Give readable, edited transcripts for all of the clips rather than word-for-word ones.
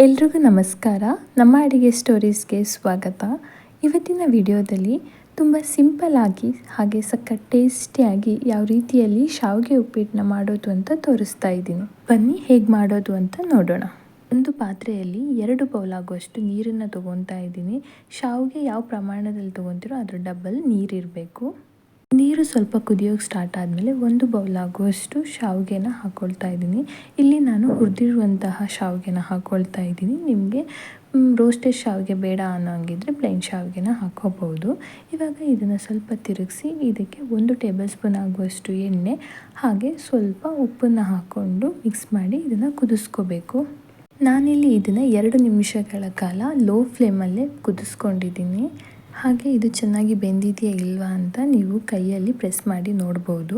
ಎಲ್ರಿಗೂ ನಮಸ್ಕಾರ. ನಮ್ಮ ಅಡುಗೆ ಸ್ಟೋರೀಸ್ಗೆ ಸ್ವಾಗತ. ಇವತ್ತಿನ ವಿಡಿಯೋದಲ್ಲಿ ತುಂಬ ಸಿಂಪಲ್ ಆಗಿ ಹಾಗೆ ಸಖತ್ ಟೇಸ್ಟಿಯಾಗಿ ಯಾವ ರೀತಿಯಲ್ಲಿ ಶಾವಿಗೆ ಉಪ್ಪಿಟ್ಟನ್ನ ಮಾಡೋದು ಅಂತ ತೋರಿಸ್ತಾ ಇದ್ದೀನಿ. ಬನ್ನಿ ಹೇಗೆ ಮಾಡೋದು ಅಂತ ನೋಡೋಣ. ಒಂದು ಪಾತ್ರೆಯಲ್ಲಿ 2 ಬೌಲ್ ಆಗುವಷ್ಟು ನೀರನ್ನು ತೊಗೊತಾ ಇದ್ದೀನಿ. ಶಾವಿಗೆ ಯಾವ ಪ್ರಮಾಣದಲ್ಲಿ ತೊಗೊತೀರೋ ಅದ್ರ ಡಬಲ್ ನೀರಿರಬೇಕು. ನೀರು ಸ್ವಲ್ಪ ಕುದಿಯೋಕೆ ಸ್ಟಾರ್ಟ್ ಆದಮೇಲೆ 1 ಬೌಲ್ ಆಗುವಷ್ಟು ಶಾವಿಗೆನ ಹಾಕ್ಕೊಳ್ತಾ ಇದ್ದೀನಿ. ಇಲ್ಲಿ ನಾನು ಹುರಿದಿರುವಂತಹ ಶಾವಿಗೆನ ಹಾಕ್ಕೊಳ್ತಾ ಇದ್ದೀನಿ. ನಿಮಗೆ ರೋಸ್ಟೆಡ್ ಶಾವಿಗೆ ಬೇಡ ಅನ್ನೋಂಗಿದ್ರೆ ಪ್ಲೇನ್ ಶಾವಿಗೆನ ಹಾಕ್ಕೋಬಹುದು. ಇವಾಗ ಇದನ್ನು ಸ್ವಲ್ಪ ತಿರುಗಿಸಿ ಇದಕ್ಕೆ 1 ಟೇಬಲ್ ಸ್ಪೂನ್ ಆಗುವಷ್ಟು ಎಣ್ಣೆ ಹಾಗೆ ಸ್ವಲ್ಪ ಉಪ್ಪನ್ನು ಹಾಕ್ಕೊಂಡು ಮಿಕ್ಸ್ ಮಾಡಿ ಇದನ್ನು ಕುದಿಸ್ಕೋಬೇಕು. ನಾನಿಲ್ಲಿ ಇದನ್ನು 2 ನಿಮಿಷಗಳ ಕಾಲ ಲೋ ಫ್ಲೇಮಲ್ಲೇ ಕುದಿಸ್ಕೊಂಡಿದ್ದೀನಿ. ಹಾಗೆ ಇದು ಚೆನ್ನಾಗಿ ಬೆಂದಿದೆಯಾ ಇಲ್ವಾ ಅಂತ ನೀವು ಕೈಯಲ್ಲಿ ಪ್ರೆಸ್ ಮಾಡಿ ನೋಡ್ಬೋದು.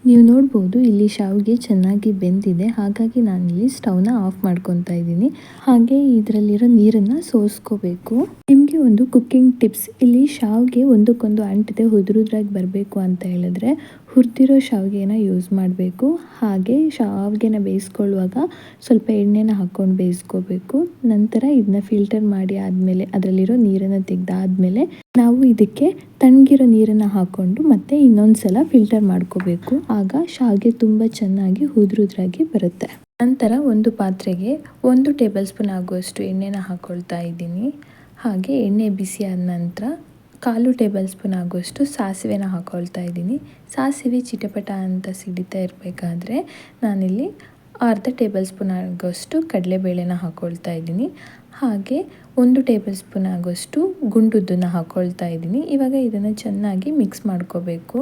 ನೀವು ನೋಡ್ಬೋದು ಇಲ್ಲಿ ಶಾವಿಗೆ ಚೆನ್ನಾಗಿ ಬೆಂದಿದೆ. ಹಾಗಾಗಿ ನಾನಿಲ್ಲಿ ಸ್ಟವ್ನ ಆಫ್ ಮಾಡ್ಕೊತಾ ಇದ್ದೀನಿ. ಹಾಗೆ ಇದರಲ್ಲಿರೋ ನೀರನ್ನು ಸೋಸ್ಕೋಬೇಕು. ನಿಮಗೆ ಒಂದು ಕುಕ್ಕಿಂಗ್ ಟಿಪ್ಸ್, ಇಲ್ಲಿ ಶಾವಿಗೆ ಒಂದಕ್ಕೊಂದು ಅಂಟದೆ ಉದುರುದ್ರಾಗಿ ಬರಬೇಕು ಅಂತ ಹೇಳಿದ್ರೆ ಹುರಿದಿರೋ ಶಾವಿಗೆನ ಯೂಸ್ ಮಾಡಬೇಕು. ಹಾಗೆ ಶಾವಿಗೆನ ಬೇಯಿಸ್ಕೊಳ್ಳುವಾಗ ಸ್ವಲ್ಪ ಎಣ್ಣೆನ ಹಾಕ್ಕೊಂಡು ಬೇಯಿಸ್ಕೋಬೇಕು. ನಂತರ ಇದನ್ನ ಫಿಲ್ಟರ್ ಮಾಡಿ ಆದಮೇಲೆ ಅದರಲ್ಲಿರೋ ನೀರನ್ನು ತೆಗೆದಾದ್ಮೇಲೆ ನಾವು ಇದಕ್ಕೆ ತಣ್ಣಗಿರೋ ನೀರನ್ನು ಹಾಕ್ಕೊಂಡು ಮತ್ತೆ ಇನ್ನೊಂದು ಸಲ ಫಿಲ್ಟರ್ ಮಾಡ್ಕೋಬೇಕು. ಆಗ ಶಾವಿಗೆ ತುಂಬ ಚೆನ್ನಾಗಿ ಉದುರುದ್ರಾಗಿ ಬರುತ್ತೆ. ನಂತರ ಒಂದು ಪಾತ್ರೆಗೆ 1 ಟೇಬಲ್ ಸ್ಪೂನ್ ಆಗುವಷ್ಟು ಎಣ್ಣೆನ ಹಾಕ್ಕೊಳ್ತಾ ಇದ್ದೀನಿ. ಹಾಗೆ ಎಣ್ಣೆ ಬಿಸಿ ಆದ ನಂತರ 1/4 ಟೇಬಲ್ ಸ್ಪೂನ್ ಆಗುವಷ್ಟು ಸಾಸಿವೆನ ಹಾಕ್ಕೊಳ್ತಾ ಇದ್ದೀನಿ. ಸಾಸಿವೆ ಚಿಟಪಟ ಅಂತ ಸಿಡಿತಾ ಇರಬೇಕಾದ್ರೆ ನಾನಿಲ್ಲಿ 1/2 ಟೇಬಲ್ ಸ್ಪೂನ್ ಆಗುವಷ್ಟು ಕಡಲೆಬೇಳೆನ ಹಾಕ್ಕೊಳ್ತಾ ಇದ್ದೀನಿ. ಹಾಗೆ 1 ಟೇಬಲ್ ಸ್ಪೂನ್ ಆಗುವಷ್ಟು ಗುಂಡುದ್ದನ್ನು ಹಾಕ್ಕೊಳ್ತಾ ಇದ್ದೀನಿ. ಇವಾಗ ಇದನ್ನು ಚೆನ್ನಾಗಿ ಮಿಕ್ಸ್ ಮಾಡ್ಕೋಬೇಕು.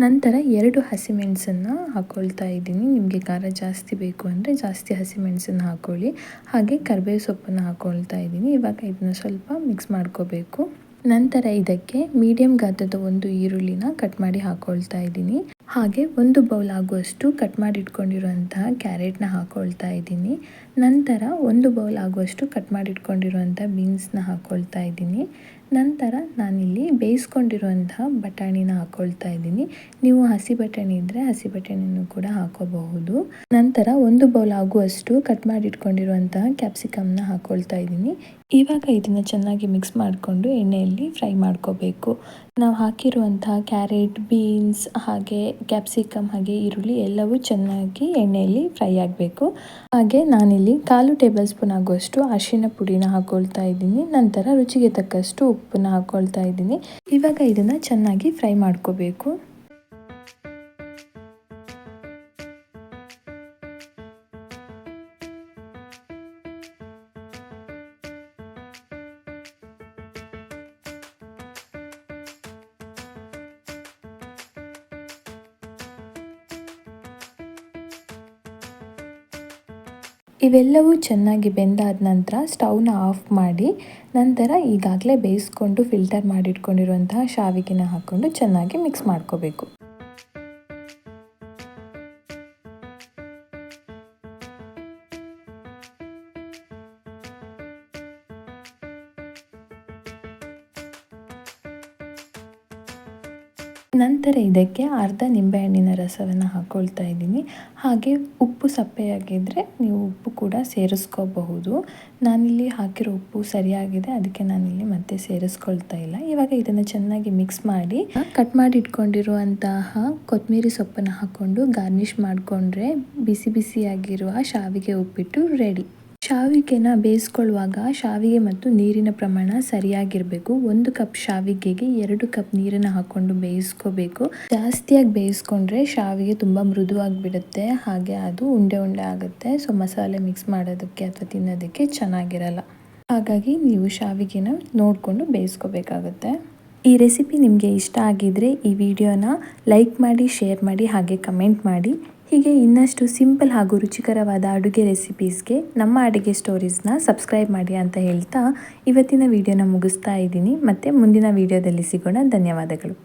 ನಂತರ 2 ಹಸಿಮೆಣಸನ್ನು ಹಾಕ್ಕೊಳ್ತಾ ಇದ್ದೀನಿ. ನಿಮಗೆ ಖಾರ ಜಾಸ್ತಿ ಬೇಕು ಅಂದರೆ ಜಾಸ್ತಿ ಹಸಿಮೆಣಸನ್ನು ಹಾಕ್ಕೊಳ್ಳಿ. ಹಾಗೆ ಕರಿಬೇವು ಸೊಪ್ಪನ್ನು ಹಾಕ್ಕೊಳ್ತಾ ಇದ್ದೀನಿ. ಇವಾಗ ಇದನ್ನು ಸ್ವಲ್ಪ ಮಿಕ್ಸ್ ಮಾಡ್ಕೋಬೇಕು. ನಂತರ ಇದಕ್ಕೆ ಮೀಡಿಯಂ ಗಾತ್ರದ 1 ಈರುಳ್ಳಿನ ಕಟ್ ಮಾಡಿ ಹಾಕ್ಕೊಳ್ತಾ ಇದ್ದೀನಿ. ಹಾಗೆ 1 ಬೌಲ್ ಆಗುವಷ್ಟು ಕಟ್ ಮಾಡಿ ಇಟ್ಕೊಂಡಿರುವಂತಹ ಕ್ಯಾರೆಟ್ನ ಹಾಕ್ಕೊಳ್ತಾ ಇದ್ದೀನಿ. ನಂತರ 1 ಬೌಲ್ ಆಗುವಷ್ಟು ಕಟ್ ಮಾಡಿ ಇಟ್ಕೊಂಡಿರುವಂಥ ಬೀನ್ಸ್ನ ಹಾಕ್ಕೊಳ್ತಾ ಇದ್ದೀನಿ. ನಂತರ ನಾನಿಲ್ಲಿ ಬೇಯಿಸ್ಕೊಂಡಿರುವಂತಹ ಬಟಾಣಿನ ಹಾಕ್ಕೊಳ್ತಾ ಇದ್ದೀನಿ. ನೀವು ಹಸಿ ಬಟಾಣಿ ಇದ್ದರೆ ಹಸಿ ಬಟಾಣಿನೂ ಕೂಡ ಹಾಕೋಬಹುದು. ನಂತರ 1 ಬೌಲ್ ಆಗುವಷ್ಟು ಕಟ್ ಮಾಡಿ ಇಟ್ಕೊಂಡಿರುವಂತಹ ಕ್ಯಾಪ್ಸಿಕಮ್ನ ಹಾಕ್ಕೊಳ್ತಾ ಇದ್ದೀನಿ. ಇವಾಗ ಇದನ್ನು ಚೆನ್ನಾಗಿ ಮಿಕ್ಸ್ ಮಾಡಿಕೊಂಡು ಎಣ್ಣೆಯಲ್ಲಿ ಫ್ರೈ ಮಾಡ್ಕೋಬೇಕು. ನಾವು ಹಾಕಿರುವಂತಹ ಕ್ಯಾರೆಟ್, ಬೀನ್ಸ್ ಹಾಗೆ ಕ್ಯಾಪ್ಸಿಕಮ್ ಹಾಗೆ ಈರುಳ್ಳಿ ಎಲ್ಲವೂ ಚೆನ್ನಾಗಿ ಎಣ್ಣೆಯಲ್ಲಿ ಫ್ರೈ ಆಗಬೇಕು. ಹಾಗೆ ನಾನಿಲ್ಲಿ 1/4 ಟೇಬಲ್ ಸ್ಪೂನ್ ಆಗುವಷ್ಟು ಅರಿಶಿನ ಪುಡಿನ ಹಾಕ್ಕೊಳ್ತಾ ಇದ್ದೀನಿ. ನಂತರ ರುಚಿಗೆ ತಕ್ಕಷ್ಟು ಉಪ್ಪನ್ನ ಹಾಕ್ಕೊಳ್ತಾ ಇದ್ದೀನಿ. ಇವಾಗ ಇದನ್ನು ಚೆನ್ನಾಗಿ ಫ್ರೈ ಮಾಡ್ಕೋಬೇಕು. ಇವೆಲ್ಲವೂ ಚೆನ್ನಾಗಿ ಬೆಂದಾದ ನಂತರ ಸ್ಟವ್ನ ಆಫ್ ಮಾಡಿ ನಂತರ ಈಗಾಗಲೇ ಬೇಯಿಸ್ಕೊಂಡು ಫಿಲ್ಟರ್ ಮಾಡಿಟ್ಕೊಂಡಿರುವಂತಹ ಶಾವಿಗೆನ ಹಾಕ್ಕೊಂಡು ಚೆನ್ನಾಗಿ ಮಿಕ್ಸ್ ಮಾಡ್ಕೋಬೇಕು. ನಂತರ ಇದಕ್ಕೆ ಅರ್ಧ ನಿಂಬೆಹಣ್ಣಿನ ರಸವನ್ನು ಹಾಕ್ಕೊಳ್ತಾ ಇದ್ದೀನಿ. ಹಾಗೆ ಉಪ್ಪು ಸಪ್ಪೆಯಾಗಿದ್ದರೆ ನೀವು ಉಪ್ಪು ಕೂಡ ಸೇರಿಸ್ಕೋಬಹುದು. ನಾನಿಲ್ಲಿ ಹಾಕಿರೋ ಉಪ್ಪು ಸರಿಯಾಗಿದೆ, ಅದಕ್ಕೆ ನಾನಿಲ್ಲಿ ಮತ್ತೆ ಸೇರಿಸ್ಕೊಳ್ತಾ ಇಲ್ಲ. ಇವಾಗ ಇದನ್ನು ಚೆನ್ನಾಗಿ ಮಿಕ್ಸ್ ಮಾಡಿ ಕಟ್ ಮಾಡಿ ಇಟ್ಕೊಂಡಿರುವಂತಹ ಕೊತ್ತಂಬರಿ ಸೊಪ್ಪನ್ನು ಹಾಕ್ಕೊಂಡು ಗಾರ್ನಿಷ್ ಮಾಡಿಕೊಂಡ್ರೆ ಬಿಸಿ ಬಿಸಿಯಾಗಿರುವ ಶಾವಿಗೆ ಉಪ್ಪಿಟ್ಟು ರೆಡಿ. ಶಾವಿಗೆನ ಬೇಯಿಸ್ಕೊಳ್ಳುವಾಗ ಶಾವಿಗೆ ಮತ್ತು ನೀರಿನ ಪ್ರಮಾಣ ಸರಿಯಾಗಿರಬೇಕು. 1 ಕಪ್ ಶಾವಿಗೆಗೆ 2 ಕಪ್ ನೀರನ್ನು ಹಾಕ್ಕೊಂಡು ಬೇಯಿಸ್ಕೋಬೇಕು. ಜಾಸ್ತಿಯಾಗಿ ಬೇಯಿಸ್ಕೊಂಡ್ರೆ ಶಾವಿಗೆ ತುಂಬ ಮೃದುವಾಗಿಬಿಡುತ್ತೆ. ಹಾಗೆ ಅದು ಉಂಡೆ ಉಂಡೆ ಆಗುತ್ತೆ. ಸೊ ಮಸಾಲೆ ಮಿಕ್ಸ್ ಮಾಡೋದಕ್ಕೆ ಅಥವಾ ತಿನ್ನೋದಕ್ಕೆ ಚೆನ್ನಾಗಿರಲ್ಲ. ಹಾಗಾಗಿ ನೀವು ಶಾವಿಗೆನ ನೋಡಿಕೊಂಡು ಬೇಯಿಸ್ಕೋಬೇಕಾಗುತ್ತೆ. ಈ ರೆಸಿಪಿ ನಿಮಗೆ ಇಷ್ಟ ಆಗಿದ್ರೆ ಈ ವಿಡಿಯೋನ ಲೈಕ್ ಮಾಡಿ, ಶೇರ್ ಮಾಡಿ ಹಾಗೆ ಕಮೆಂಟ್ ಮಾಡಿ. ಹೀಗೆ ಇನ್ನಷ್ಟು ಸಿಂಪಲ್ ಹಾಗೂ ರುಚಿಕರವಾದ ಅಡುಗೆ ರೆಸಿಪೀಸ್ಗೆ ನಮ್ಮ ಅಡುಗೆ ಸ್ಟೋರೀಸ್ನ ಸಬ್ಸ್ಕ್ರೈಬ್ ಮಾಡಿ ಅಂತ ಹೇಳ್ತಾ ಇವತ್ತಿನ ವಿಡಿಯೋನ ಮುಗಿಸ್ತಾ ಇದ್ದೀನಿ. ಮತ್ತೆ ಮುಂದಿನ ವಿಡಿಯೋದಲ್ಲಿ ಸಿಗೋಣ. ಧನ್ಯವಾದಗಳು.